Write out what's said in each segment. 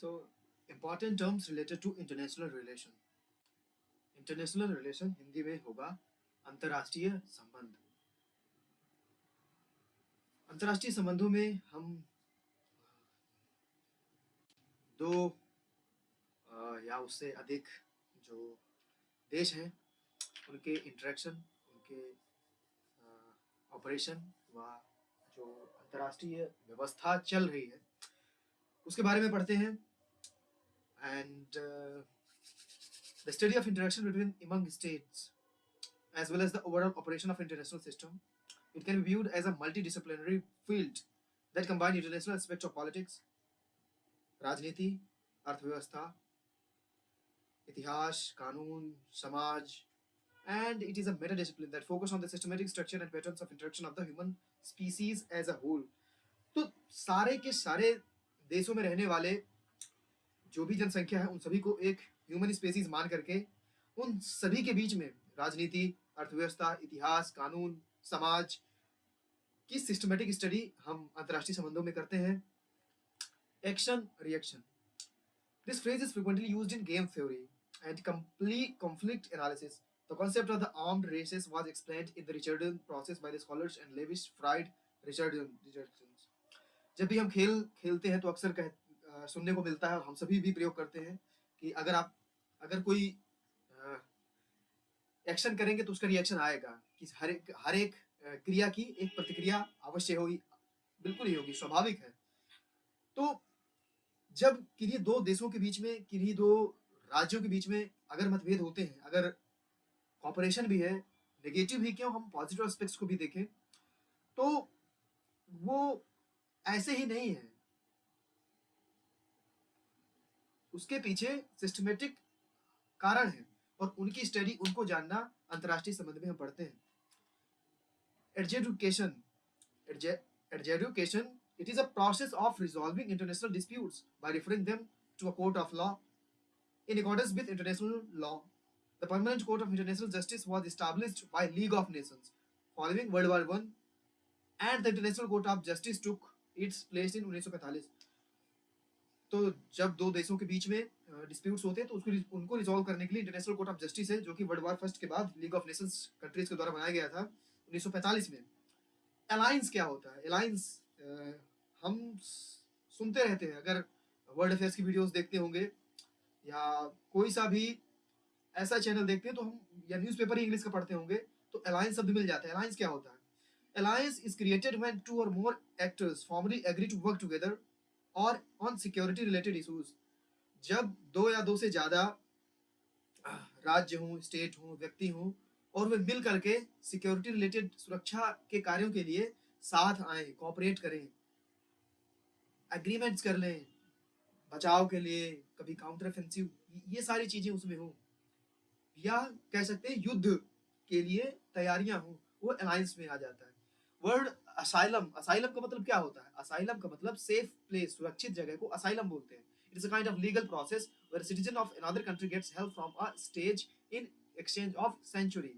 So, important terms related to international relation. International relation Hindi में होगा अंतर्राष्ट्रीय संबंध। अंतर्राष्ट्रीय संबंधों में हम दो या उससे अधिक जो देश हैं उनके इंटरेक्शन, उनके ऑपरेशन व जो अंतर्राष्ट्रीय व्यवस्था चल रही है उसके बारे में पढ़ते हैं। And the study of interaction between among states as well as the overall operation of international system. It can be viewed as a multidisciplinary field that combines international aspects of politics, राजनीति, अर्थव्यवस्था, इतिहास, कानून, समाज, and it is a meta discipline that focuses on the systematic structure and patterns of interaction of the human species as a whole. तो सारे के सारे देशों में रहने वाले जो भी जनसंख्या है उन सभी को एक ह्यूमन स्पीसीज मान करके उन सभी के बीच में राजनीति, अर्थव्यवस्था, इतिहास, कानून, समाज की सिस्टमेटिक स्टडी हम अंतर्राष्ट्रीय संबंधों में करते हैं। Action reaction, this phrase is frequently used in game theory and complete conflict analysis. The concept of the armed races was explained in the Richardson process by the scholars and Lewis Fried Richardsons. जब भी हम खेल खेलते हैं तो अक्सर सुनने को मिलता है और हम सभी भी प्रयोग करते हैं कि अगर कोई एक्शन करेंगे तो उसका रिएक्शन आएगा, कि हर एक क्रिया की एक प्रतिक्रिया अवश्य होगी, बिल्कुल ही होगी, स्वाभाविक है। तो जब किन्हीं दो देशों के बीच में, किन्हीं दो राज्यों के बीच में अगर मतभेद होते हैं, अगर कॉपरेशन भी है, नेगेटिव ही क्यों, हम पॉजिटिव एस्पेक्ट्स को भी देखें, तो वो ऐसे ही नहीं है, उसके पीछे सिस्टमेटिक कारण है और उनकी स्टडी, उनको जानना अंतर्राष्ट्रीय संबंध में हम पढ़ते हैं। Adjudication, it is a process of resolving international disputes by referring them to a court of law in accordance with international law. The Permanent Court of International Justice was established by League of Nations following World War I, and the International Court of Justice took its place in 1945. तो जब दो देशों के बीच में disputes होते हैं तो उनको रिजॉल्व करने के लिए इंटरनेशनल कोर्ट ऑफ जस्टिस है, जो कि वर्ल्ड वॉर फर्स्ट के बाद लीग ऑफ नेशंस कंट्रीज के द्वारा बनाया गया था 1945 में। अलायंस क्या होता है? अलायंस हम सुनते रहते हैं, अगर वर्ल्ड अफेयर्स की वीडियोस देखते होंगे या कोई सा भी ऐसा चैनल देखते हैं तो हम, या न्यूज़पेपर ही इंग्लिश का पढ़ते होंगे तो अलायंस शब्द मिल जाता है। अलायंस क्या होता है? Alliance is created when two or more actors formally agree to work together or on security related issues. जब दो या दो से ज्यादा राज्य हों, स्टेट हों, व्यक्ति हों और वे मिल करके सिक्योरिटी रिलेटेड सुरक्षा के कार्यों के लिए साथ आए, कोऑपरेट करें, एग्रीमेंट्स कर लें बचाव के लिए, कभी काउंटर ऑफेंसिव, ये सारी चीजें उसमें हो, या कह सकते हैं युद्ध के लिए तैयारियां हो, वो अलायंस में आ जाता है। वर्ड असाइलम, असाइलम का मतलब क्या होता है? असाइलम का मतलब सेफ प्लेस, सुरक्षित जगह को असाइलम बोलते हैं। It is a kind of legal process where citizen of another country gets help from a state in exchange of sanctuary.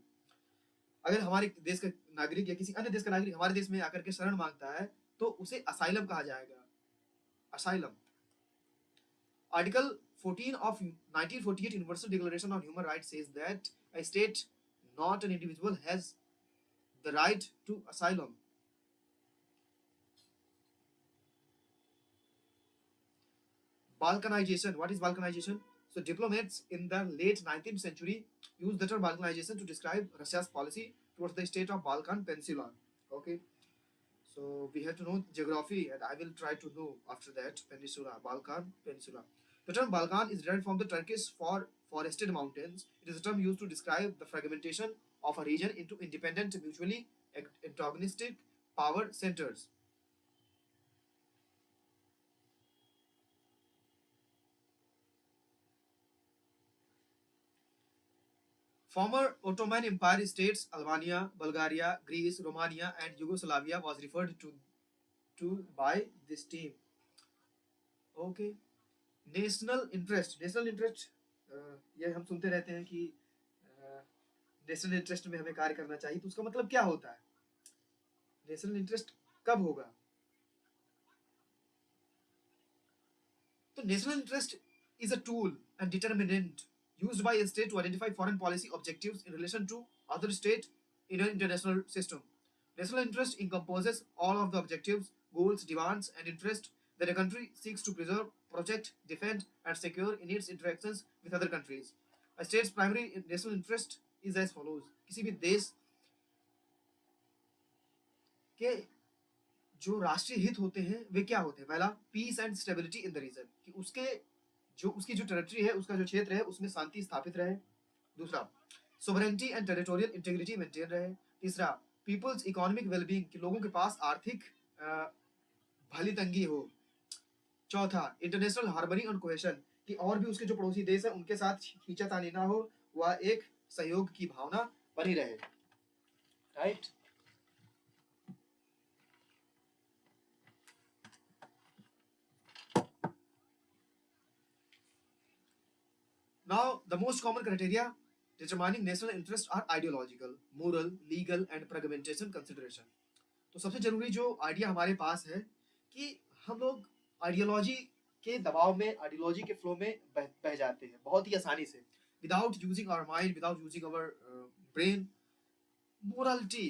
अगर हमारे देश का नागरिक या किसी अन्य देश का नागरिक हमारे देश में आकर के शरण मांगता है तो उसे असाइलम कहा जाएगा, asylum. Article 14 of 1948 Universal Declaration on Human Rights says that a state, not an individual, has the right to asylum. Balkanization. What is Balkanization? So diplomats in the late 19th century used the term Balkanization to describe Russia's policy towards the state of Balkan Peninsula. Okay. So we have to know geography, and I will try to know after that. Peninsula, Balkan Peninsula. The term Balkan is derived from the Turkish for forested mountains. It is a term used to describe the fragmentation of a region into independent, mutually antagonistic power centers. Former Ottoman Empire states Albania, Bulgaria, Greece, Romania, and Yugoslavia was referred to by this team. Okay. National interest, national interest ये हम सुनते रहते हैं कि national interest में हमें कार्य करना चाहिए, तो उसका मतलब क्या होता है? नेशनल इंटरेस्ट कब होगा? तो So national interest is a tool and determinant used by a state to identify foreign policy objectives in relation to other state in an international system. National interest encompasses all of the objectives, goals, demands, and interests that a country seeks to preserve, protect, defend, and secure in its interactions with other countries. A state's primary national interest is as follows. किसी भी देश के जो राष्ट्रीय हित होते हैं वे क्या होते हैं? पहला, peace and stability in the region, कि उसकी जो टेरिटरी है, उसका जो क्षेत्र है, उसमें शांति स्थापित रहे। दूसरा, sovereignty and territorial integrity maintain रहे। तीसरा, पीपल्स इकोनॉमिक वेलबींग, कि लोगों के पास आर्थिक भली तंगी हो। चौथा, इंटरनेशनल हार्मनी एंड कोहेशन, कि और भी उसके जो पड़ोसी देश है उनके साथ खींचातानी ना हो, वह एक सहयोग की भावना बनी रहे। Right. Now, the most common criteria determining national interests are ideological, moral, legal and pragmatism consideration. तो सबसे जरूरी जो आइडिया हमारे पास है कि हम लोग आइडियोलॉजी के दबाव में, आइडियोलॉजी के फ्लो में बह जाते हैं बहुत ही आसानी से, without using our mind, without using our brain. Morality,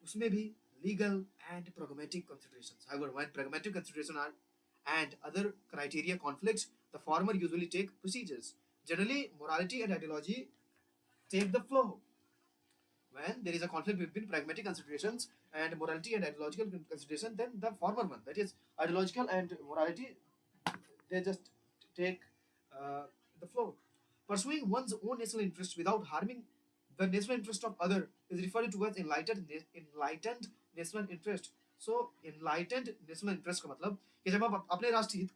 उसमें भी legal and pragmatic considerations. However, when pragmatic considerations are and other criteria conflicts, the former usually take procedures. Generally, morality and ideology take the flow. When there is a conflict between pragmatic considerations and morality and ideological consideration, then the former one, that is ideological and morality, they just take the flow. Pursuing one's own national interest without harming the national interest of other is referred to as enlightened national interest. So enlightened national interest का मतलब कि जब आप अपने राष्ट्र हित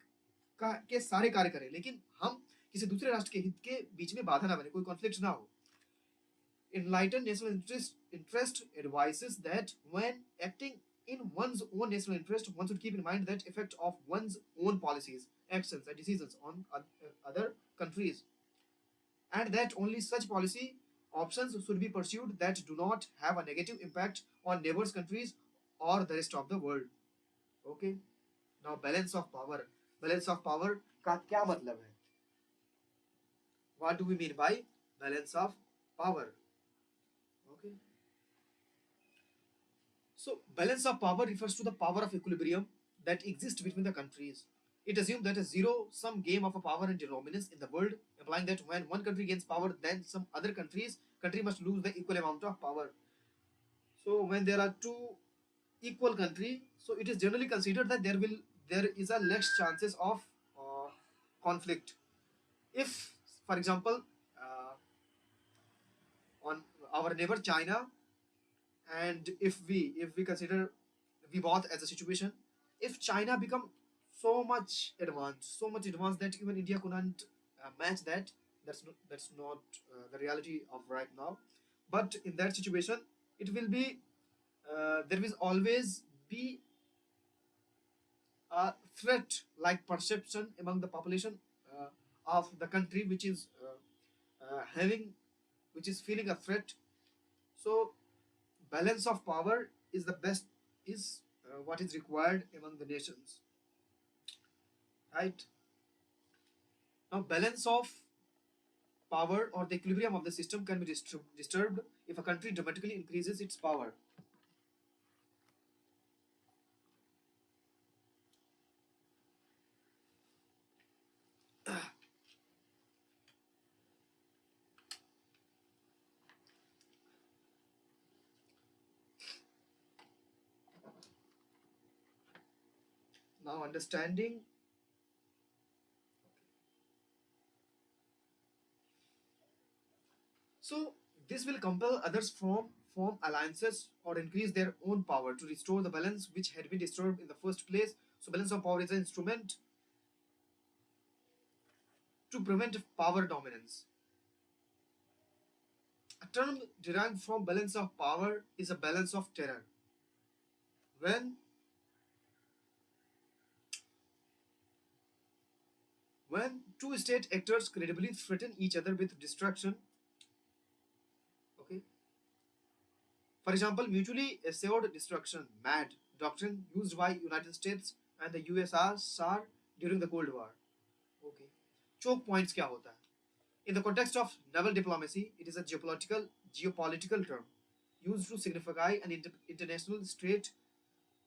के सारे कार्य करें, लेकिन हम किसी दूसरे राष्ट्र के हित के बीच में बाधा ना बने, कोई कॉन्फ्लिक्ट ना हो। Enlightened national interest advises that when acting in one's own national interest, one should keep in mind that effect of one's own policies, actions, and decisions on other countries, and that only such policy options should be pursued that do not have a negative impact on neighbors countries or the rest of the world. Okay. Now, balance of power. Balance of power का क्या मतलब है? What do we mean by balance of power? Okay. So, balance of power refers to the power of equilibrium that exists between the countries. It assumes that a zero-sum game of a power and dominance in the world, implying that when one country gains power, then some other country must lose the equal amount of power. So, when there are two equal countries, so it is generally considered that there is a less chances of conflict. If, for example, on our neighbor China, and if we consider we both as a situation, if China become so much advanced that even India couldn't match that, that's not the reality of right now. But in that situation, it will be there will always be a threat like perception among the population of the country which is feeling a threat. So balance of power is the best, is what is required among the nations, right? Now, balance of power or the equilibrium of the system can be disturbed if a country dramatically increases its power. Now, understanding so this will compel others from form alliances or increase their own power to restore the balance which had been disturbed in the first place. So balance of power is an instrument to prevent power dominance. A term derived from balance of power is a balance of terror. When two state actors credibly threaten each other with destruction, okay. For example, mutually assured destruction, MAD doctrine used by United States and the USSR during the Cold War. choke points क्या होता है? In the context of naval diplomacy, it is a geopolitical term used to signify an international strait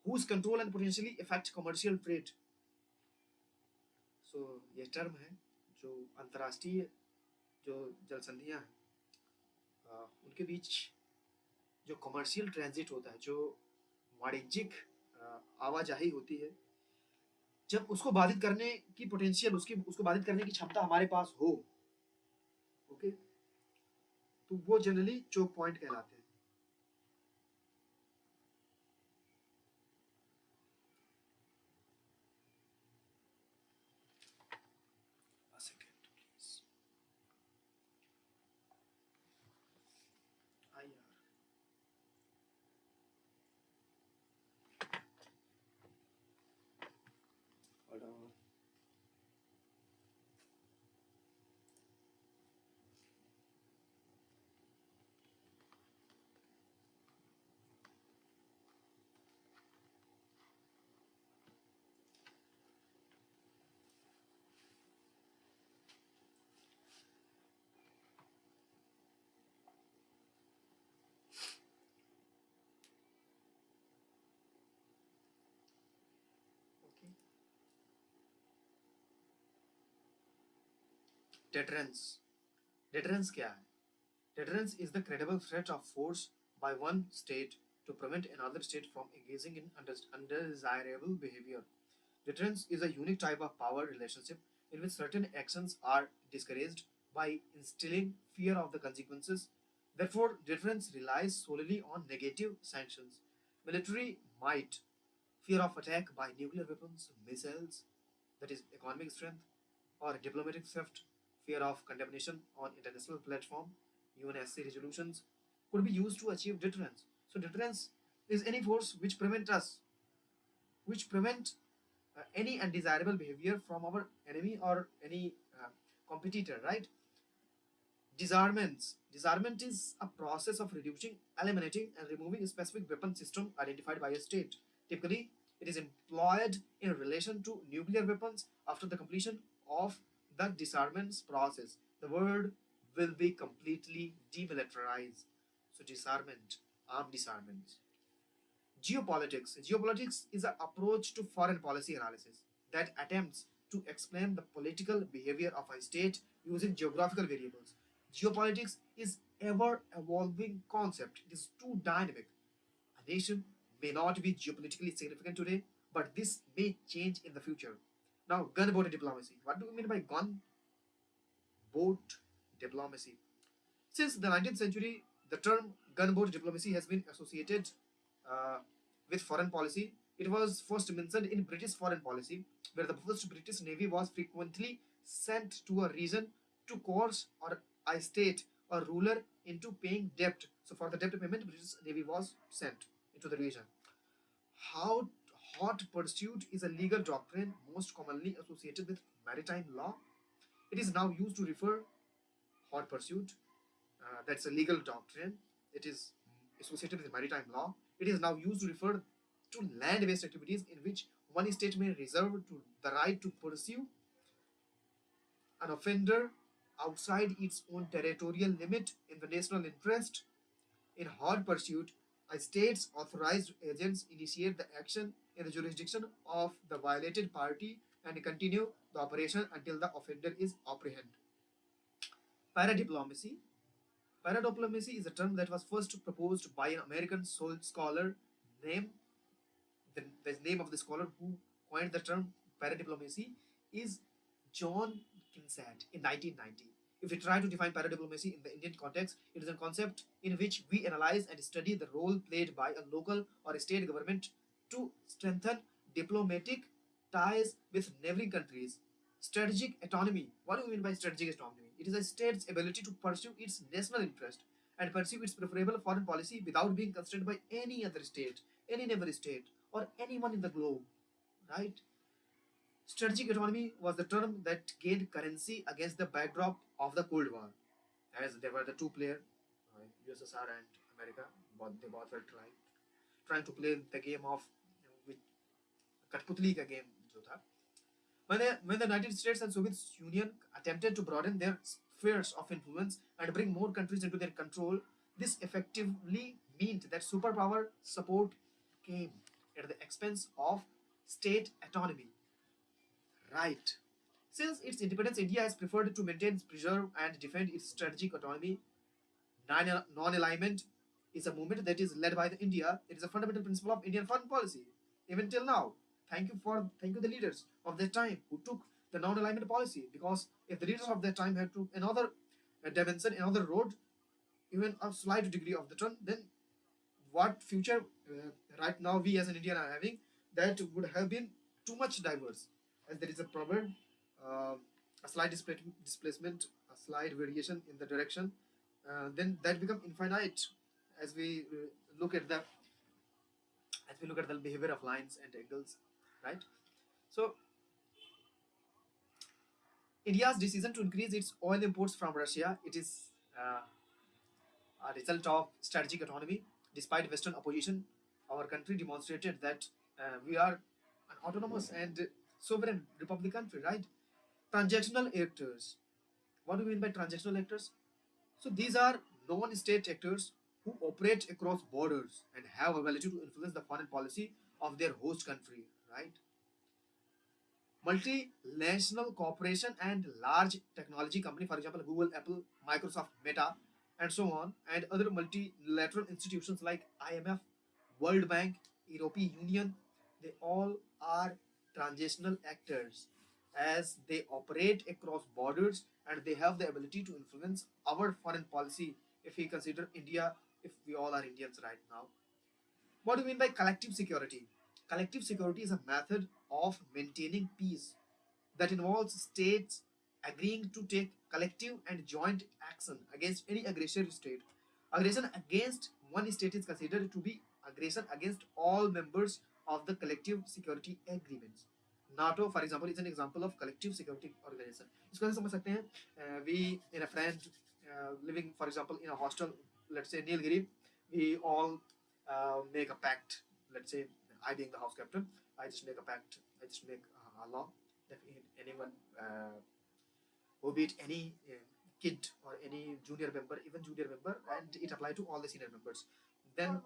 whose control and potentially affect commercial trade. So ये term है जो अंतर्राष्ट्रीय जो जल संधियां हैं उनके बीच जो कमर्शियल ट्रांजिट होता है, जो वाणिज्यिक आवाजाही होती है, जब उसको बाधित करने की पोटेंशियल, उसको बाधित करने की क्षमता हमारे पास हो, ओके, तो वो जनरली चोक पॉइंट कहलाते हैं. Deterrence. Deterrence क्या है? Deterrence is the credible threat of force by one state to prevent another state from engaging in undesirable behavior. Deterrence is a unique type of power relationship in which certain actions are discouraged by instilling fear of the consequences. Therefore, deterrence relies solely on negative sanctions, military might, fear of attack by nuclear weapons, missiles, that is economic strength, or diplomatic theft, fear of condemnation on international platform, UNSC resolutions, could be used to achieve deterrence. So deterrence is any force which prevent any undesirable behavior from our enemy or any competitor, right? Disarmaments. Disarmament is a process of reducing, eliminating, and removing a specific weapon system identified by a state. Typically, it is employed in relation to nuclear weapons after the completion of the disarmament process. The world will be completely demilitarized. So, disarmament, armed disarmament. Geopolitics. Geopolitics is an approach to foreign policy analysis that attempts to explain the political behavior of a state using geographical variables. Geopolitics is ever evolving concept. It is too dynamic. A nation may not be geopolitically significant today, but this may change in the future. Now, gunboat diplomacy. What do we mean by gunboat diplomacy? Since the 19th century, the term gunboat diplomacy has been associated uh, with foreign policy. It was first mentioned in British foreign policy, where the first British Navy was frequently sent to a region to coerce or a state or ruler into paying debt. So for the debt payment, British Navy was sent into the region. How hot pursuit is a legal doctrine most commonly associated with maritime law. It is now used to refer hot pursuit. That's a legal doctrine. It is associated with maritime law. It is now used to refer to land-based activities in which one state may reserve to the right to pursue an offender outside its own territorial limit in the national interest. In hot pursuit, a state's authorized agents initiate the action in the jurisdiction of the violated party and continue the operation until the offender is apprehended. Paradiplomacy. Paradiplomacy is a term that was first proposed by an American scholar named the name of the scholar who coined the term paradiplomacy is John Kinsat in 1990. If we try to define paradiplomacy in the Indian context, it is a concept in which we analyze and study the role played by a local or a state government to strengthen diplomatic ties with neighboring countries. Strategic autonomy. What do we mean by strategic autonomy? It is a state's ability to pursue its national interest and pursue its preferable foreign policy without being constrained by any other state, any neighbor state, or anyone in the globe, right? Strategic autonomy was the term that gained currency against the backdrop of the Cold War, as there were the two players, USSR and America. They both were trying to play the game of which कठपुतली का game जो था. When the United States and Soviet Union attempted to broaden their spheres of influence and bring more countries into their control, this effectively meant that superpower support came at the expense of state autonomy. Right. Since its independence, India has preferred to maintain, preserve, and defend its strategic autonomy. Non-alignment is a movement that is led by the India. It is a fundamental principle of Indian foreign policy, even till now. Thank you the leaders of that time who took the non-alignment policy. Because if the leaders of that time had took another dimension, another road, even a slight degree of the turn, then what future right now we as an Indian are having, that would have been too much diverse. As there is a proverb, uh, a slight displacement, a slight variation in the direction, then that become infinite as we look at the behavior of lines and angles, right? So India's decision to increase its oil imports from Russia, it is uh, a result of strategic autonomy. Despite Western opposition, our country demonstrated that we are an autonomous and sovereign republic country, right? Transactional actors. What do we mean by transactional actors? So these are non-state actors who operate across borders and have ability to influence the foreign policy of their host country, right? Multinational corporation and large technology company, for example, Google, Apple, Microsoft, Meta, and so on, and other multilateral institutions like IMF, World Bank, European Union, they all are transitional actors as they operate across borders and they have the ability to influence our foreign policy if we consider India, if we all are Indians right now. What do you mean by collective security? Collective security is a method of maintaining peace that involves states agreeing to take collective and joint action against any aggressive state. Aggression against one state is considered to be aggression against all members of the collective security agreements. NATO, for example, is an example of collective security organization. इसको ऐसे समझ सकते हैं, we in a friend living, for example, in a hostel, let's say Nilgiri, we all make a pact. Let's say I being the house captain, I just make a pact. I just make a law that anyone who beat any kid or any junior member, even junior member, and it apply to all the senior members. Then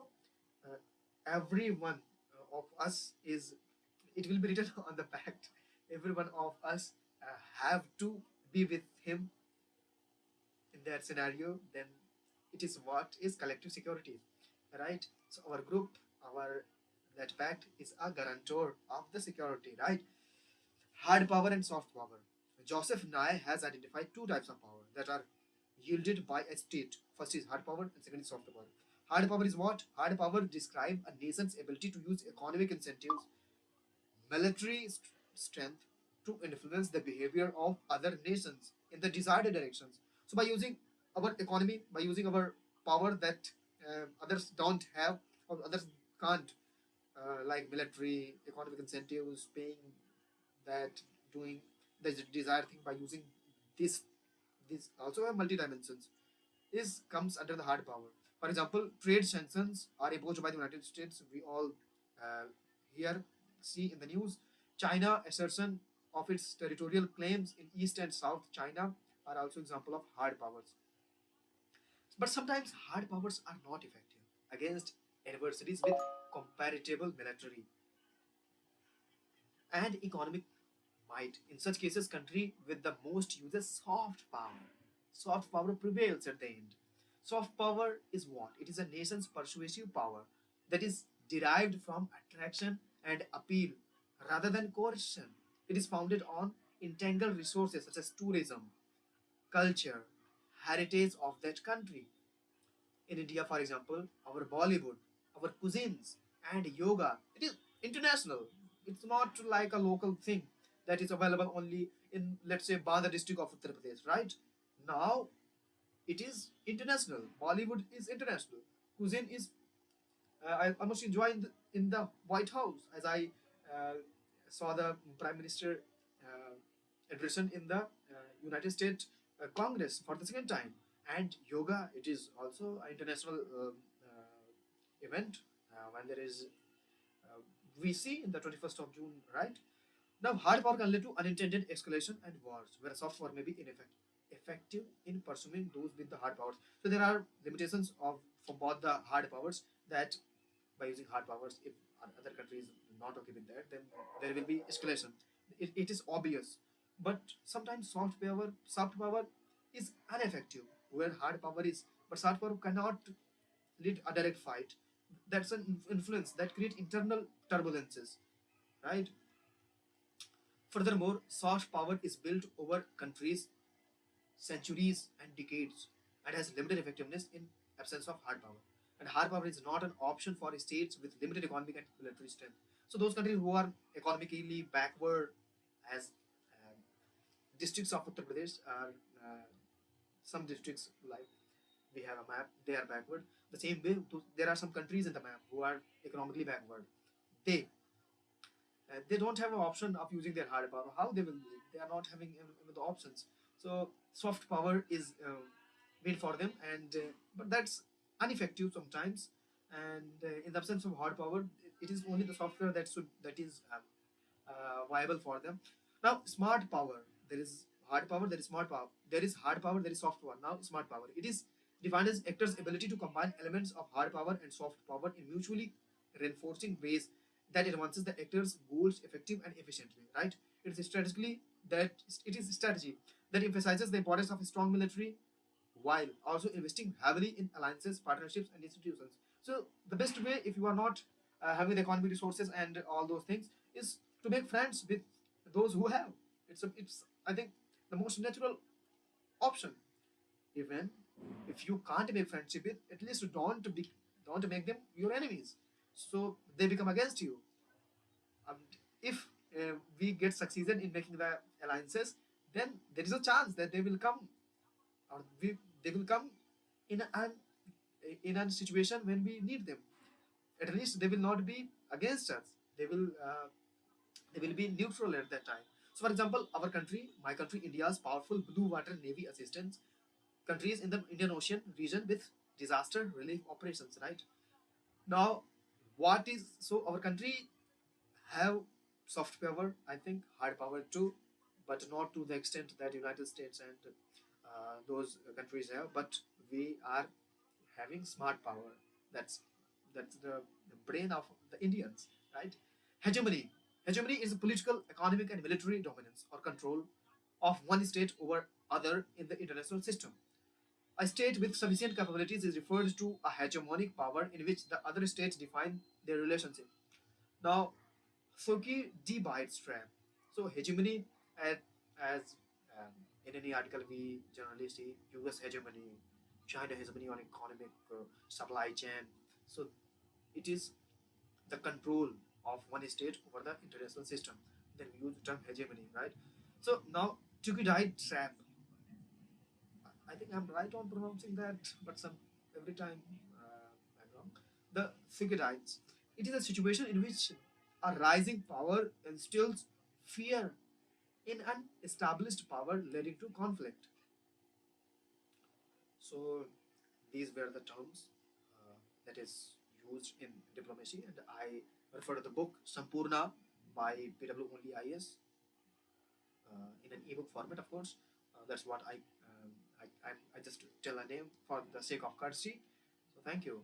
uh, every one of us is, it will be written on the pact. Every one of us have to be with him in that scenario. Then it is what is collective security, right? So our group, our that pact is a guarantor of the security, right? Hard power and soft power. Joseph Nye has identified two types of power that are yielded by a state. First is hard power and second is soft power. Hard power is what? Hard power describe a nation's ability to use economic incentives, military strength to influence the behavior of other nations in the desired directions. So by using our economy, by using our power that others don't have or others can't, like military, economic incentives, paying that, doing the desired thing by using this, this also have multi dimensions. This comes under the hard power. For example, trade sanctions are imposed by the United States. We all uh, here see in the news. China assertion of its territorial claims in East and South China are also example of hard powers. But sometimes hard powers are not effective against adversaries with comparable military and economic might. In such cases, country with the most uses soft power. Soft power prevails at the end. Soft power is what? It is a nation's persuasive power that is derived from attraction and appeal rather than coercion. It is founded on intangible resources such as tourism, culture, heritage of that country. In India, for example, our Bollywood, our cuisines, and yoga, it is international. It's not like a local thing that is available only in, let's say, Bandha district of Uttar Pradesh, right? Now it is international. Bollywood is international. Cuisine is, I almost enjoy in the White House as I uh, saw the Prime Minister addressing in the United States Congress for the second time. And yoga, it is also an international event when there is, we see in the 21st of June, right? Now, hard power can lead to unintended escalation and wars, where soft power may be effective in pursuing those with the hard powers. So there are limitations of for both the hard powers, that by using hard powers, if other countries not okay with that, then there will be escalation. It is obvious, but sometimes soft power is ineffective where hard power is, but soft power cannot lead a direct fight. That's an influence that create internal turbulences, right? Furthermore, soft power is built over countries, centuries, and decades, and has limited effectiveness in absence of hard power. And hard power is not an option for states with limited economic and military strength. So those countries who are economically backward, as districts of Uttar Pradesh are some districts, like we have a map, they are backward. The same way, there are some countries in the map who are economically backward. They they don't have an option of using their hard power. How they will use it? They are not having the options. So soft power is made for them, and but that's ineffective sometimes. And in the absence of hard power, it is only the software that is viable for them. Now, smart power. There is hard power. There is smart power. There is hard power. There is soft power. Now, smart power. It is defined as actors' ability to combine elements of hard power and soft power in mutually reinforcing ways that advances the actor's goals effective and efficiently. Right? It is strategy that emphasizes the importance of a strong military while also investing heavily in alliances, partnerships, and institutions. So the best way, if you are not having the economic resources and all those things, is to make friends with those who have. It's I think the most natural option. Even if you can't make friendship with, at least don't make them your enemies. So they become against you. And if we get succeeded in making the alliances, then there is a chance that they will come, or they will come in a situation when we need them. At least they will not be against us. They will be neutral at that time. So, for example, my country, India's powerful blue water navy assistance countries in the Indian Ocean region with disaster relief operations. Right now, what is so our country have soft power, I think hard power too, but not to the extent that United States and those countries have. But we are having smart power. That's that's the brain of the Indians, right? Hegemony. Hegemony is political, economic, and military dominance or control of one state over other in the international system. A state with sufficient capabilities is referred to a hegemonic power in which the other states define their relationship. Now, Soki divides trap. So hegemony, as, as in any article we generally see U.S. hegemony, China hegemony on economic supply chain. So it is the control of one state over the international system. Then we use the term hegemony, right? So now Tukidide trap. I think I'm right on pronouncing that, but some every time I'm wrong. The Thucydides. It is a situation in which a rising power instills fear in an established power, leading to conflict. So these were the terms that is used in diplomacy, and I refer to the book Sampurna by PW Only IS in an ebook format, of course. That's what I just tell a name for the sake of courtesy. So thank you.